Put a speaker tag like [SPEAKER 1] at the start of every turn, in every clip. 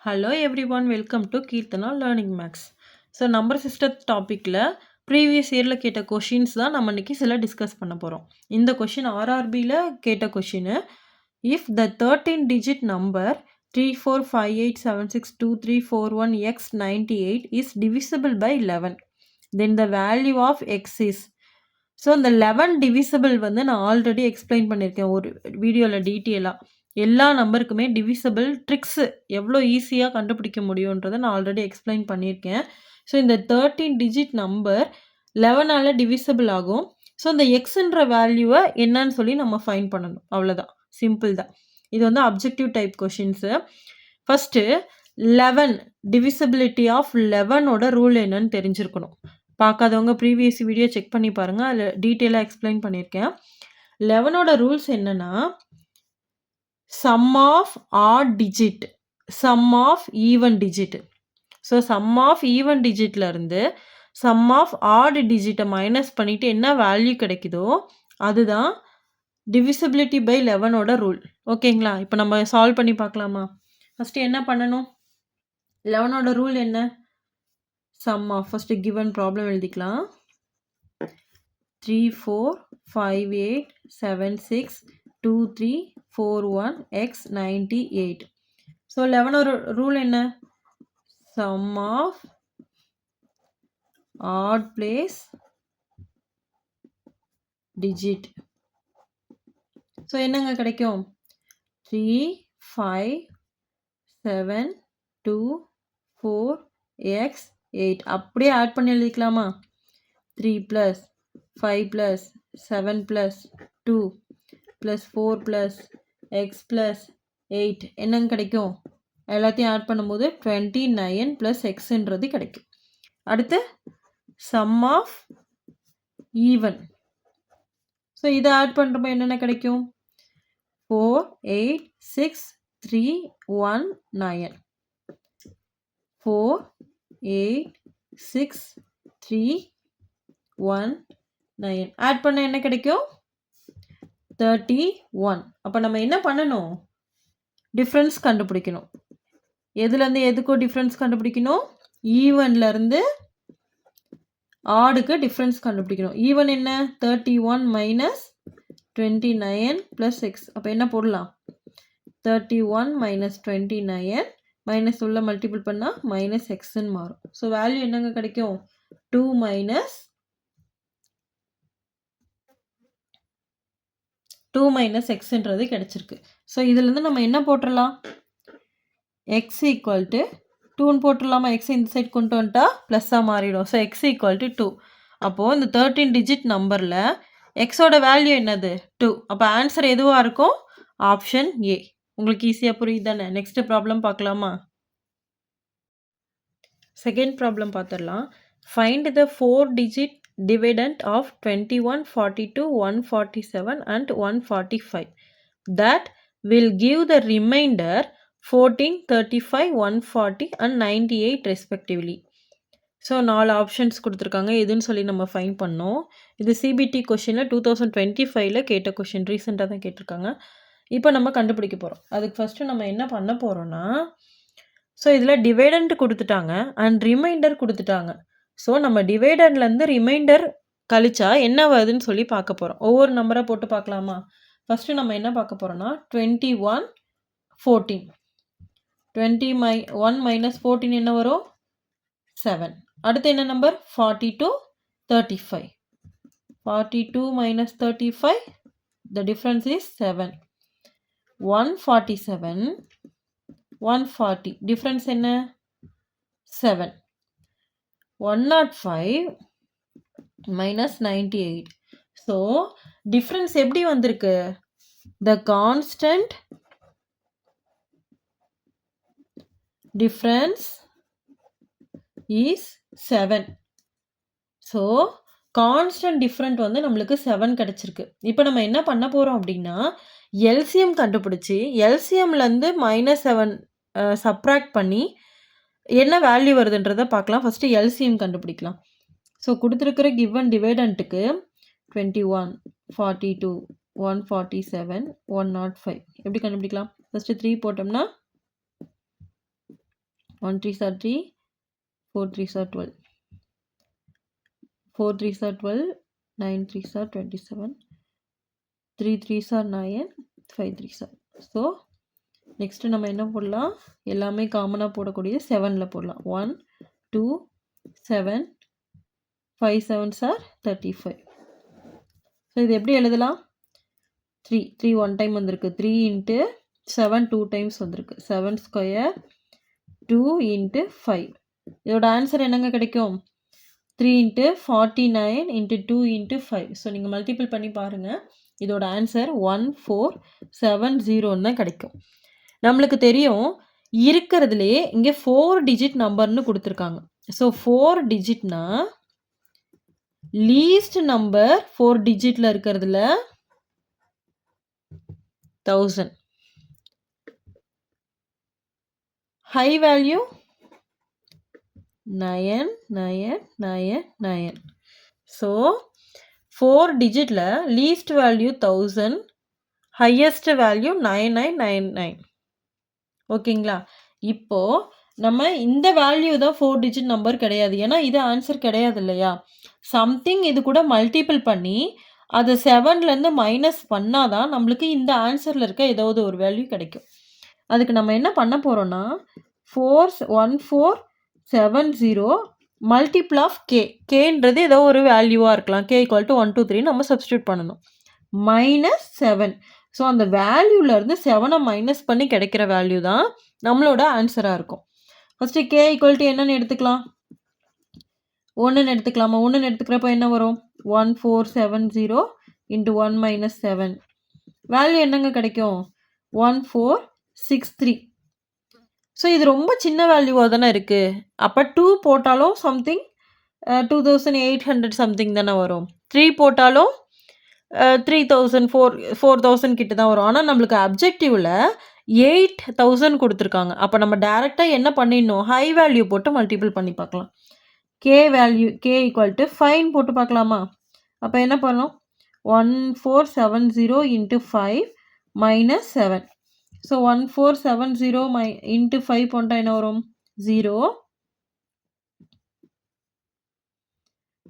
[SPEAKER 1] Hello everyone, welcome to Keerthana Learning Max. So number system டாப்பிக்கில் previous இயரில் கேட்ட questions தான் நம்ம இன்றைக்கி சில டிஸ்கஸ் பண்ண போகிறோம். இந்த கொஷின் ஆர்ஆர்பியில் கேட்ட question. If the 13 digit number 3458762341x98 is divisible by 11, then the value of x is. So இந்த 11 டிவிசிபிள் வந்து நான் ஆல்ரெடி எக்ஸ்பிளைன் பண்ணியிருக்கேன் ஒரு வீடியோவில் டீட்டெயிலாக. எல்லா நம்பருக்குமே டிவிசிபிள் ட்ரிக்ஸு எவ்வளோ ஈஸியாக கண்டுபிடிக்க முடியுன்றதை நான் ஆல்ரெடி எக்ஸ்பிளைன் பண்ணியிருக்கேன். ஸோ இந்த 13 டிஜிட் நம்பர் 11ஆல் டிவிசிபிள் ஆகும். ஸோ இந்த எக்ஸுன்ற வேல்யூவை என்னன்னு சொல்லி நம்ம ஃபைண்ட் பண்ணணும், அவ்வளோதான், சிம்பிள் தான். இது வந்து objective type questions. First 11 divisibility of 11ஓட ரூல் என்னன்னு தெரிஞ்சிருக்கணும். பார்க்காதவங்க ப்ரீவியஸ் வீடியோ செக் பண்ணி பாருங்கள், அதில் டீட்டெயிலாக எக்ஸ்பிளைன் பண்ணியிருக்கேன். 11ஓட ரூல்ஸ் என்னென்னா, sum of odd digit, sum of even digit. So sum of even டிஜிட்லேருந்து சம் ஆஃப் ஆட் டிஜிட்டை மைனஸ் பண்ணிவிட்டு என்ன வேல்யூ கிடைக்குதோ அதுதான் டிவிசிபிலிட்டி பை 11ஓட ரூல். ஓகேங்களா? இப்போ நம்ம சால்வ் பண்ணி பார்க்கலாமா? ஃபஸ்ட்டு என்ன பண்ணணும்? 11ஓட ரூல் என்ன? Sum of, first given problem எழுதிக்கலாம். 3458762341x98. ஸோ 11ஓட ரூல் என்ன? Sum of odd place digit. So என்னங்க கிடைக்கும்? 357248. அப்படியே ஆட் பண்ணி எழுதிக்கலாமா? 3 + 5 + 7 + 2 + 4 + x + 8 என்னங்க கிடைக்கும்? எல்லாத்தையும் ஆட் பண்ணும்போது 29 + xன்றது கிடைக்கும். அடுத்து சம் ஆஃப் ஈவன். ஸோ இதை ஆட் பண்ணுறப்போ என்னென்ன கிடைக்கும்? 48639 48639 ஆட் பண்ண என்ன கிடைக்கும்? 31. அப்போ நம்ம என்ன பண்ணணும்? டிஃப்ரென்ஸ் கண்டுபிடிக்கணும். எதுலேருந்து எதுக்கும் டிஃப்ரென்ஸ் கண்டுபிடிக்கணும்? ஈவன்லேருந்து ஆடுக்கு டிஃப்ரென்ஸ் கண்டுபிடிக்கணும். ஈவன் என்ன? 31 - 29 + x. அப்போ என்ன போடலாம்? 31 - 29 மைனஸ் உள்ள மல்டிபிள் பண்ணால் -xன்னு மாறும். ஸோ வேல்யூ என்னங்க கிடைக்கும்? 2 - xன்றது கிடைச்சிருக்கு. ஸோ இதுலேருந்து நம்ம என்ன போட்டுடலாம்? x = 2ன்னு போட்டுடலாமா? x இந்த சைட் கொண்டு வந்துட்டா ப்ளஸ்ஸாக மாறிடும். So x = 2. அப்போது இந்த 13 டிஜிட் நம்பரில் எக்ஸோட வேல்யூ என்னது? 2. அப்போ ஆன்சர் எதுவாக இருக்கும்? Option A. உங்களுக்கு ஈஸியாக புரியுது தானே? நெக்ஸ்ட் ப்ராப்ளம் பார்க்கலாமா? செகண்ட் ப்ராப்ளம் பார்த்துடலாம். Find the 4 digit dividend of 21, 42, 147 and 145 that will give the remainder 14, 35, 140 and 98 respectively. So 4 options கொடுத்துருக்காங்க. எதுன்னு சொல்லி நம்ம ஃபைன் பண்ணோம். இது சிபிடி கொஷினில் 2025 கேட்ட கொஷின், ரீசெண்டாக தான் கேட்டிருக்காங்க. இப்போ நம்ம கண்டுபிடிக்க போகிறோம். அதுக்கு ஃபஸ்ட்டு நம்ம என்ன பண்ண போகிறோன்னா, ஸோ இதில் டிவைடண்ட் கொடுத்துட்டாங்க அண்ட் ரிமைண்டர் கொடுத்துட்டாங்க. ஸோ நம்ம டிவைடண்ட்லேருந்து ரிமைண்டர் கழிச்சா என்ன வருதுன்னு சொல்லி பார்க்க போகிறோம். ஒவ்வொரு நம்பரை போட்டு பார்க்கலாமா? ஃபஸ்ட்டு நம்ம என்ன பார்க்க போகிறோன்னா 21, 14. 21 - 14 என்ன வரும்? 7. அடுத்து என்ன number? 42, 35. 42 - 35, the difference is 7. 147, 140, difference என்ன? 7. 105 - 98. ஸோ டிஃப்ரென்ஸ் எப்படி வந்திருக்கு? The constant difference is 7. So constant different வந்து நம்மளுக்கு 7 கிடச்சிருக்கு. இப்போ நம்ம என்ன பண்ண போகிறோம் அப்படின்னா, எல்சிஎம் கண்டுபிடிச்சி எல்சிஎம்லேருந்து -7 சப்ராக்ட் பண்ணி என்ன வேல்யூ வருதுன்றதை பார்க்கலாம். ஃபஸ்ட்டு எல்சிஎம் கண்டுபிடிக்கலாம். ஸோ கொடுத்துருக்கிற கிவன் டிவைடண்ட்டுக்கு 21, 42, 147, 105 எப்படி கண்டுபிடிக்கலாம்? ஃபஸ்ட்டு 3 போட்டோம்னா 1 3s are 3, 4 3s are 12, 4 3s are 12, 9 3s are 27, 3 3s are 9, 5 3s are. So next நம்ம என்ன போடலாம், எல்லாமே காமனாக போடக்கூடியது 7ல் போடலாம். 1 2 7 5 7s are 35. ஸோ இது எப்படி எழுதலாம், 3 1 டைம் வந்திருக்கு, 3 into 7 2 டைம்ஸ் வந்திருக்கு, 7 ஸ்கொயர் 2 into 5. இதோட ஆன்சர் என்னங்க கிடைக்கும், 3 into 49 into 2 into 5. ஸோ நீங்கள் மல்டிபிள் பண்ணி பாருங்கள், இதோட ஆன்சர் 1470 தான் கிடைக்கும். நம்மளுக்கு தெரியும் இருக்கிறதுலே இங்கே 4 டிஜிட் நம்பர்னு கொடுத்துருக்காங்க. ஸோ 4 டிஜிட்னா லீஸ்ட் நம்பர் 4 டிஜிட்ல இருக்கிறதுல 1000, ஹை வேல்யூ 9999. ஸோ 4 டிஜிட்ல லீஸ்ட் வேல்யூ 1000, ஹையஸ்ட் வேல்யூ 9999. ஓகேங்களா. இப்போ நம்ம இந்த வேல்யூ தான் 4 டிஜிட் நம்பர் கிடையாது, ஏன்னா இது ஆன்சர் கிடையாது இல்லையா. சம்திங் இது கூட மல்டிபிள் பண்ணி அதை 7லேருந்து மைனஸ் பண்ணாதான் நம்மளுக்கு இந்த ஆன்சரில் இருக்க ஏதாவது ஒரு வேல்யூ கிடைக்கும். அதுக்கு நம்ம என்ன பண்ண போகிறோன்னா 1470 மல்டிபிள் ஆஃப் கேன்றது ஏதோ ஒரு வேல்யூவாக இருக்கலாம், k = 1 2 3 நம்ம சப்ஸ்டியூட் பண்ணணும், -7. ஸோ அந்த வேல்யூலேருந்து 7 மைனஸ் பண்ணி கிடைக்கிற வேல்யூ தான் நம்மளோட ஆன்சராக இருக்கும். ஃபஸ்ட்டு k = என்னன்னு எடுத்துக்கலாம், 1ன்னு எடுத்துக்கலாமா. 1ன்னு எடுத்துக்கிறப்ப என்ன வரும், 1470 into 1 - 7 வேல்யூ என்னங்க கிடைக்கும், 1463. ஸோ இது ரொம்ப சின்ன வேல்யூவாக தானே இருக்குது. அப்போ 2 போட்டாலும் சம்திங் 2800 சம்திங் தானே வரும், 3 போட்டாலும் 3000 4000 கிட்ட தான் வரும். ஆனால் நம்மளுக்கு அப்ஜெக்டிவில் 8000 கொடுத்துருக்காங்க. அப்போ நம்ம டேரெக்டாக என்ன பண்ணிடணும், ஹை வேல்யூ போட்டு மல்டிபிள் பண்ணி பார்க்கலாம். k வேல்யூ k = 5 போட்டு பார்க்கலாமா. அப்போ என்ன பண்ணணும், 1470 into 5 - 7. ஸோ 1470 into 5 போட்டால் என்ன வரும், 0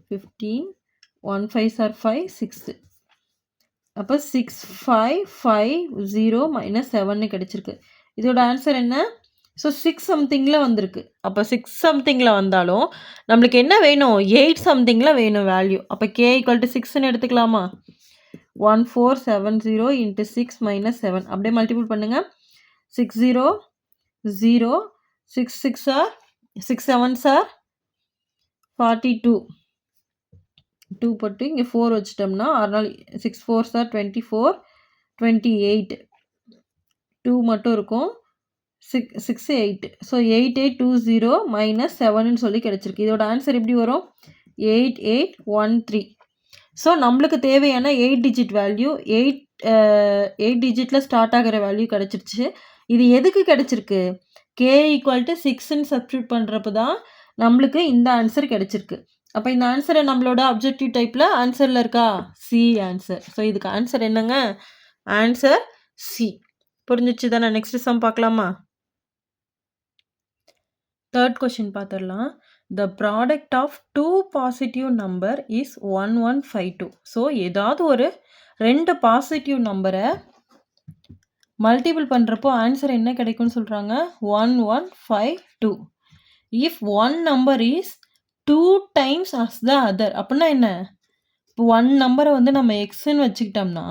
[SPEAKER 1] 15 1 5s are 5 6. அப்போ 6550 - 7ன்னு கிடைச்சிருக்கு. இதோட ஆன்சர் என்ன, ஸோ 6 சம்திங்கில் வந்திருக்கு. அப்போ 6 சம்திங்கில் வந்தாலும் நம்மளுக்கு என்ன வேணும், 8 சம்திங்கில் வேணும் வேல்யூ. அப்போ k = 6ன்னு எடுத்துக்கலாமா. 1470 into 6 - 7 அப்படியே மல்டிபிள் பண்ணுங்கள், 60 0 6 6 are 6 7s are 42. 2 போட்டு இங்கே 4 வச்சிட்டோம்னா 6 4s are 24 28. 2 மட்டும் இருக்கும், 6 8. ஸோ 8820 - 7ன்னு சொல்லி கிடச்சிருக்கு. இதோட ஆன்சர் எப்படி வரும், 8813. ஸோ நம்மளுக்கு தேவையான 8 டிஜிட் வேல்யூ 8 டிஜிட்டில் ஸ்டார்ட் ஆகிற வேல்யூ கிடச்சிருச்சு. இது எதுக்கு கிடச்சிருக்கு, k = 6ன்னு சப்ஸ்டியூட் பண்ணுறப்ப தான் நம்மளுக்கு இந்த ஆன்சர் கிடச்சிருக்கு. அப்போ இந்த ஆன்சரை நம்மளோட அப்ஜெக்டிவ் டைப்பில் ஆன்சரில் இருக்கா, சி ஆன்சர். ஸோ இதுக்கு ஆன்சர் என்னங்க, ஆன்சர் சி. புரிஞ்சிச்சு தானே. நெக்ஸ்ட் சம் பார்க்கலாமா. 3rd கொஷின் பார்த்துடலாம். The product of two positive number is 1152. So ஏதாவது ஒரு 2 பாசிட்டிவ் நம்பரை மல்டிபிள் பண்ணுறப்போ ஆன்சர் என்ன கிடைக்கும்னு சொல்கிறாங்க, 1152. If one number is 2 times as the other அப்படின்னா என்ன, இப்போ 1 நம்பரை வந்து நம்ம எக்ஸ்ன்னு வச்சுக்கிட்டோம்னா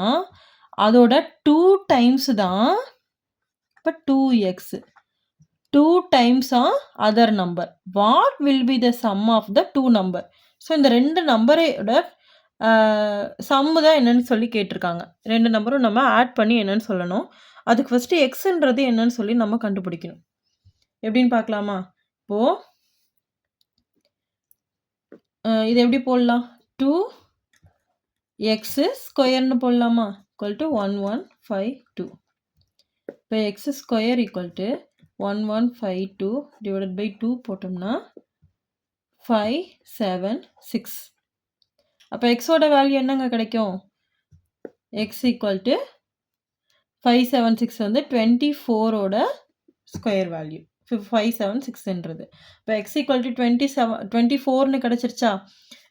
[SPEAKER 1] அதோட 2 times தான் இப்போ 2x, 2 times other number. What will be the sum of the 2 number. So இந்த 2 நம்பரோட சம்மு தான் என்னன்னு சொல்லி கேட்டிருக்காங்க. 2 நம்பரும் நம்ம ஆட் பண்ணி என்னன்னு சொல்லணும். அதுக்கு ஃபஸ்ட்டு எக்ஸுன்றது என்னன்னு சொல்லி நம்ம கண்டுபிடிக்கணும். எப்படின்னு பார்க்கலாமா. இப்போது இது எப்படி போடலாம், 2x ஸ்கொயர்னு போடலாமா, = 1152. இப்போ எக்ஸ் ஸ்கொயர் = 1152 / 2 போட்டோம்னா 576. அப்போ எக்ஸோட வேல்யூ என்னங்க கிடைக்கும், எக்ஸ் = 576 வந்து 24ஓட ஸ்கொயர் வேல்யூ. 5 7 6ன்றது. இப்போ x = 24ன்னு கிடைச்சிருச்சா?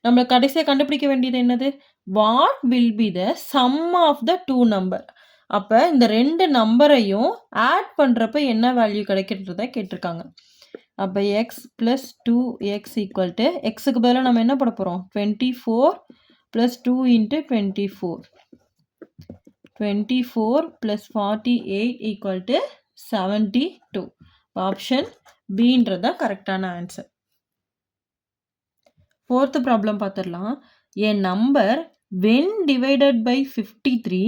[SPEAKER 1] நம்ம கடைசியா கண்டுபிடிக்க வேண்டியது என்னது? What will be the sum of the 2 number. அப்ப இந்த 2 நம்பரையும் ஆட் பண்றப்ப என்ன வேல்யூ கிடைக்குன்றத கேட்டிருக்காங்க. அப்ப x + 2x = xக்கு பதிலா நம்ம என்ன போட போறோம்? 24 + 2 × 24. 24 + 48 = 72. ஆப்ஷன் பின்றது தான் கரெக்டான ஆன்சர். 4th ப்ராப்ளம் பார்த்துடலாம். A number when divided by 53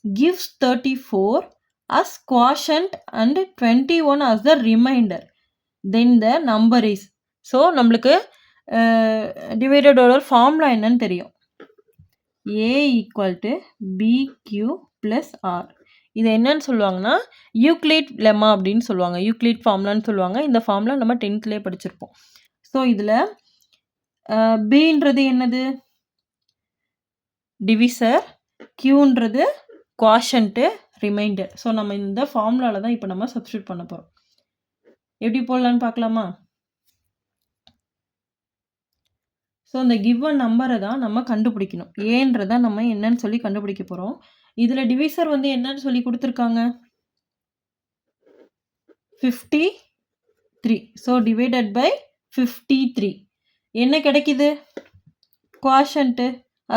[SPEAKER 1] gives 34 as quotient and 21 as the remainder. Then the number is. So நம்மளுக்கு டிவைடடோட ஃபார்முலா என்னன்னு தெரியும். A = BQ + R. இது என்னன்னு சொல்லுவாங்கன்னா யூக்ளிட் லெம்மா அப்படின்னு சொல்லுவாங்க. யூக்ளிட் ஃபார்முலான்னு சொல்லுவாங்க. இந்த ஃபார்முலா நம்ம 10thலேயே படிச்சிருப்போம். ஸோ இதில் பின்றது என்னது? டிவிசர். கியூன்றது குவாஷன்ட்டு, ரிமைண்டர். ஸோ நம்ம இந்த ஃபார்முலாவில் தான் இப்போ நம்ம சப்ஸ்டியூட் பண்ண போகிறோம். எப்படி போடலான்னு பார்க்கலாமா? ஸோ இந்த கிவன் நம்பரை தான் நம்ம கண்டுபிடிக்கணும். ஏன்றதை நம்ம என்னன்னு சொல்லி கண்டுபிடிக்க போகிறோம். இதில் டிவிசர் வந்து என்னன்னு சொல்லி கொடுத்துருக்காங்க? 53. So divided by 53. என்ன கிடைக்குது? குவாஷன்ட்டு.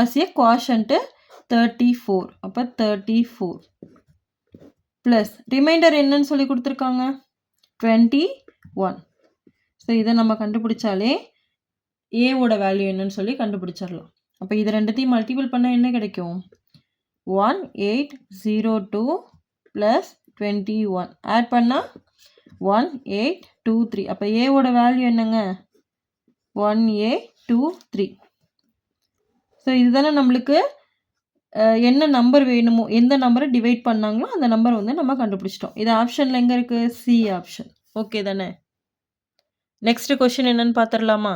[SPEAKER 1] As quotient 34. அப்போ 34 ப்ளஸ் ரிமைண்டர் என்னன்னு சொல்லி கொடுத்துருக்காங்க? 21. ஸோ இதை நம்ம கண்டுபிடிச்சாலே ஏவோட வேல்யூ என்னன்னு சொல்லி கண்டுபிடிச்சிடலாம். அப்போ இது ரெண்டுத்தையும் மல்டிபிள் பண்ணால் என்ன கிடைக்கும்? 1802 + 21 ஆட் பண்ணால் 1823. அப்போ ஏவோட வேல்யூ என்னங்க? 1823. ஸோ இதுதானே நம்மளுக்கு என்ன நம்பர் வேணுமோ, எந்த நம்பரை டிவைட் பண்ணாங்களோ அந்த நம்பர் வந்து நம்ம கண்டுபிடிச்சிட்டோம். இது ஆப்ஷனில் எங்கே இருக்குது? C option. ஓகே தானே? நெக்ஸ்ட் கொஸ்டின் என்னன்னு பார்த்துடலாமா?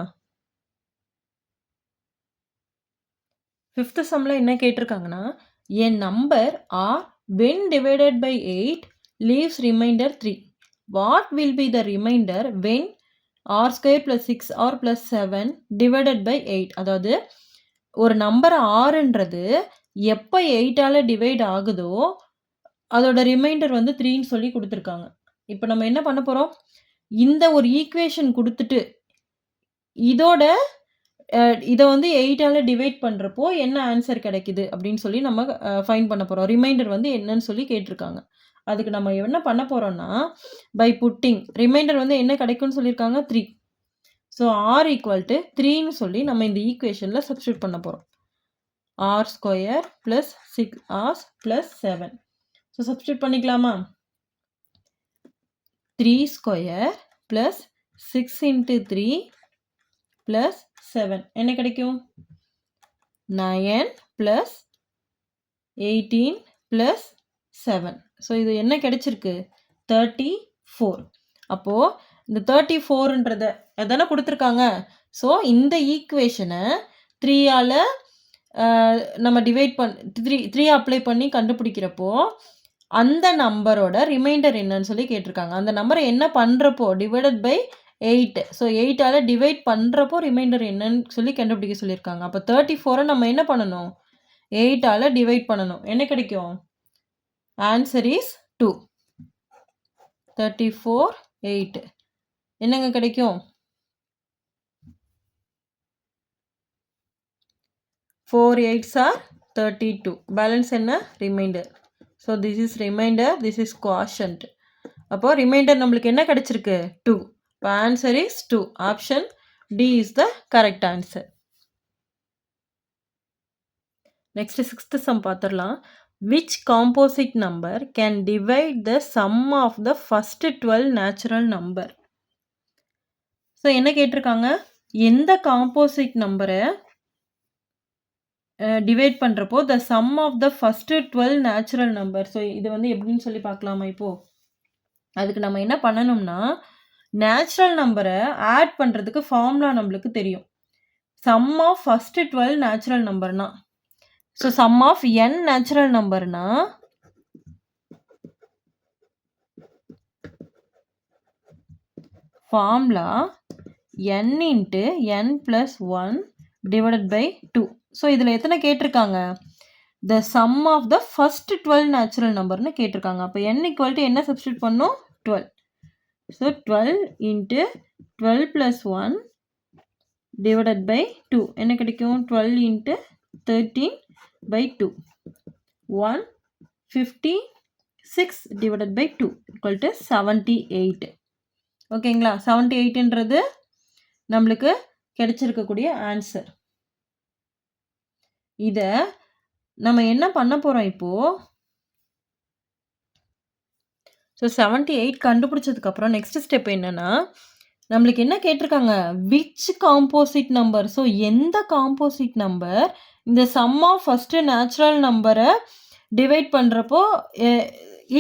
[SPEAKER 1] 5th சம்மில் என்ன கேட்டிருக்காங்கன்னா, a number r when divided by 8 leaves remainder 3. What will be the remainder when r² + 6r + 7 divided by 8? அதாவது ஒரு நம்பர் ஆறுன்றது எப்போ 8ஆல் டிவைட் ஆகுதோ அதோட ரிமைண்டர் வந்து 3ன்னு சொல்லி கொடுத்துருக்காங்க. இப்போ நம்ம என்ன பண்ண போகிறோம்? இந்த ஒரு ஈக்குவேஷன் கொடுத்துட்டு இதை வந்து 8ஆல் டிவைட் பண்ணுறப்போ என்ன ஆன்சர் கிடைக்குது அப்படின்னு சொல்லி நம்ம ஃபைண்ட் பண்ண போகிறோம். ரிமைண்டர் வந்து என்னன்னு சொல்லி கேட்டிருக்காங்க. அதுக்கு நம்ம என்ன பண்ண போகிறோம்னா பை புட்டிங் ரிமைண்டர் வந்து என்ன கிடைக்கும்னு சொல்லியிருக்காங்க? 3. ஸோ r = 3ன்னு சொல்லி நம்ம இந்த ஈக்குவேஷனில் சப்ஸ்டியூட் பண்ண போகிறோம். r² + 6r + 7. ஸோ சப்ஸ்டியூட் பண்ணிக்கலாமா? 3² + 6 × 3 + 7 என்ன கிடைக்கும்? 9 + 18 + 7. ஸோ இது என்ன கிடைச்சிருக்கு? 34. அப்போது இந்த 34ன்றத எதானே கொடுத்துருக்காங்க. ஸோ இந்த ஈக்குவேஷனை 3ஆல் நம்ம டிவைட் 3 அப்ளை பண்ணி கண்டுபிடிக்கிறப்போ அந்த நம்பரோட ரிமைண்டர் என்னன்னு சொல்லி கேட்டிருக்காங்க. அந்த நம்பரை என்ன பண்ணுறப்போ டிவைடட் பை 8. ஸோ 8ஆல் டிவைட் பண்ணுறப்போ ரிமைண்டர் என்னன்னு சொல்லி கண்டுபிடிக்க சொல்லியிருக்காங்க. அப்போ 34 நம்ம என்ன பண்ணணும்? 8ஆல் டிவைட் பண்ணணும். என்ன கிடைக்கும்? Answer is 2. 34 8 என்னங்க கிடைக்கும்? 4 8s are 32. பேலன்ஸ் என்ன? Remainder. So this is remainder, this is quotient. அப்போ ரிமைண்டர் நம்மளுக்கு என்ன கிடைச்சிருக்கு? 2. இப்போ answer is 2. Option D is the correct answer. Next 6th sum பார்த்துடலாம். Which composite number can divide the sum of the first 12 natural number? ஸோ என்ன கேட்டிருக்காங்க? எந்த காம்போசிட் நம்பரை டிவைட் பண்ணுறப்போ the sum of the first 12 natural number. So இது வந்து எப்படின்னு சொல்லி பார்க்கலாமா? இப்போது அதுக்கு நம்ம என்ன பண்ணணும்னா நேச்சுரல் நம்பரை ஆட் பண்ணுறதுக்கு ஃபார்முலா நம்மளுக்கு தெரியும். சம் ஆஃப் ஃபஸ்ட்டு 12 நேச்சுரல் நம்பர்னா so sum of n natural நம்பர்னா formula n into n + 1 divided by 2. So இதில் எத்தனை கேட்டிருக்காங்க? The sum of the first 12 natural நம்பர்னு கேட்டிருக்காங்க. அப்போ n = என்ன சப்ஸ்டியூட் பண்ணணும்? 12. ஸோ 12 இன்ட்டு 12 + 1 டிவைடட் பை 2 என்ன கிடைக்கும்? 12 இன்ட்டு 13/2 156 டிவைடட் பை 2 = 78. ஓகேங்களா? 78ன்றது நம்மளுக்கு கிடைச்சிருக்கக்கூடிய ஆன்சர். இதை நம்ம என்ன பண்ண போகிறோம் இப்போது? ஸோ 78 கண்டுபிடிச்சதுக்கப்புறம் நெக்ஸ்ட் ஸ்டெப் என்னென்னா, நம்மளுக்கு என்ன கேட்டிருக்காங்க? Which composite number. ஸோ எந்த காம்போசிட் நம்பர் இந்த சம் ஆஃப் ஃபஸ்ட்டு நேச்சுரல் நம்பரை டிவைட் பண்ணுறப்போ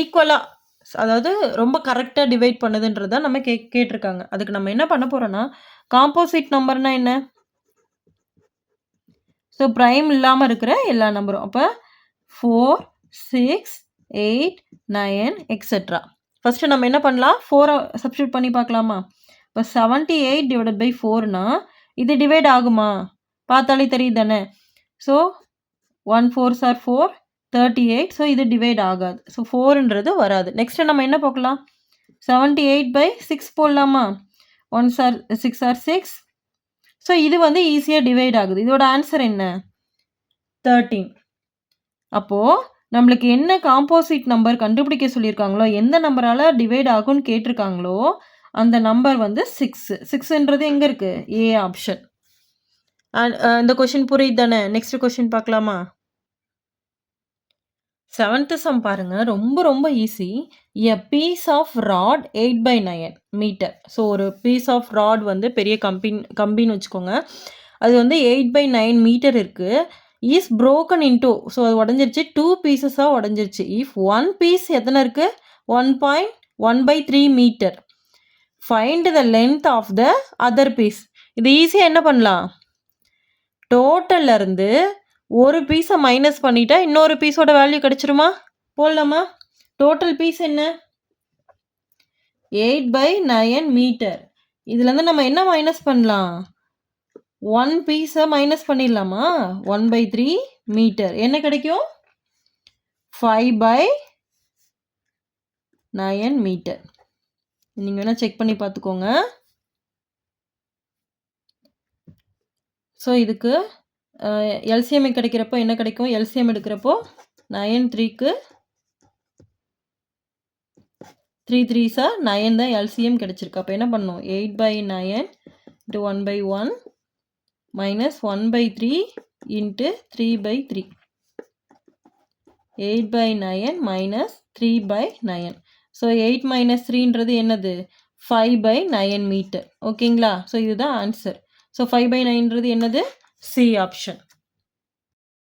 [SPEAKER 1] ஈக்குவலாக, அதாவது ரொம்ப கரெக்டாக டிவைட் பண்ணுதுன்றது தான் நம்ம கேட்டிருக்காங்க. அதுக்கு நம்ம என்ன பண்ண போகிறோன்னா, காம்போசிட் நம்பர்னால் என்ன? ஸோ ப்ரைம் இல்லாமல் இருக்கிற எல்லா நம்பரும். அப்போ 4, 6, 8, 9 எக்ஸெட்ரா. ஃபஸ்ட்டு நம்ம என்ன பண்ணலாம்? 4 சப்ஸ்டியூட் பண்ணி பார்க்கலாமா? இப்போ 78 டிவைடட் பை 4னா இது டிவைட் ஆகுமா? பார்த்தாலே தெரியுது தானே. So 1 4s are 4, 38. ஸோ இது டிவைட் ஆகாது. ஸோ 4ன்றது வராது. நெக்ஸ்ட்டு நம்ம என்ன பார்க்கலாம்? 78/6 போடலாமா? 1s are 6 are 6. ஸோ இது வந்து ஈஸியாக டிவைட் ஆகுது. இதோட ஆன்சர் என்ன? 13. அப்போது நம்மளுக்கு என்ன காம்போசிட் நம்பர் கண்டுபிடிக்க சொல்லியிருக்காங்களோ, எந்த நம்பரால் டிவைட் ஆகும்னு கேட்டிருக்காங்களோ அந்த நம்பர் வந்து 6. 6ன்றது எங்கே இருக்குது? A option. இந்த கொஷின் புரியுது தானே? நெக்ஸ்ட் கொஷின் பார்க்கலாமா? 7th சம் பாருங்க. ரொம்ப ரொம்ப easy. A piece of rod 8/9 metre. So ஒரு பீஸ் ஆஃப் ராட் வந்து பெரிய கம்பின்னு வச்சுக்கோங்க. அது வந்து 8/9 மீட்டர் இருக்குது. Is broken into. ஸோ அது உடஞ்சிருச்சு. 2 பீசஸாக உடஞ்சிருச்சு. இஃப் 1 பீஸ் எத்தனை இருக்குது? 1.1/3 metre. Find the length of the other piece. இது ஈஸியாக என்ன பண்ணலாம்? டோட்டல்ல இருந்து ஒரு பீஸை மைனஸ் பண்ணிட்டா இன்னொரு பீஸோட வேல்யூ கிடைச்சிருமா? போடலாமா? டோட்டல் பீஸ் என்ன? 8/9 மீட்டர். இதுலேருந்து நம்ம என்ன மைனஸ் பண்ணலாம்? 1 பீஸை மைனஸ் பண்ணிடலாமா? 1/3 மீட்டர். என்ன கிடைக்கும்? 5/9 மீட்டர். நீங்கள் வேணால் செக் பண்ணி பார்த்துக்கோங்க. ஸோ இதுக்கு எல்சிஎம் கிடைக்கிறப்போ என்ன கிடைக்கும்? எல்சிஎம் எடுக்கிறப்போ 9 3க்கு 3 3s are 9 தான் எல்சிஎம் கிடைச்சிருக்கு. அப்போ என்ன பண்ணணும்? 8/9 into 1/1 minus 1/3 into 3/3. 8/9 minus 3/9. So 8 minus 3ன்றது என்னது? 5/9 மீட்டர். ஓகேங்களா? ஸோ இதுதான் ஆன்சர். ஸோ 5/9ன்றது என்னது? C option.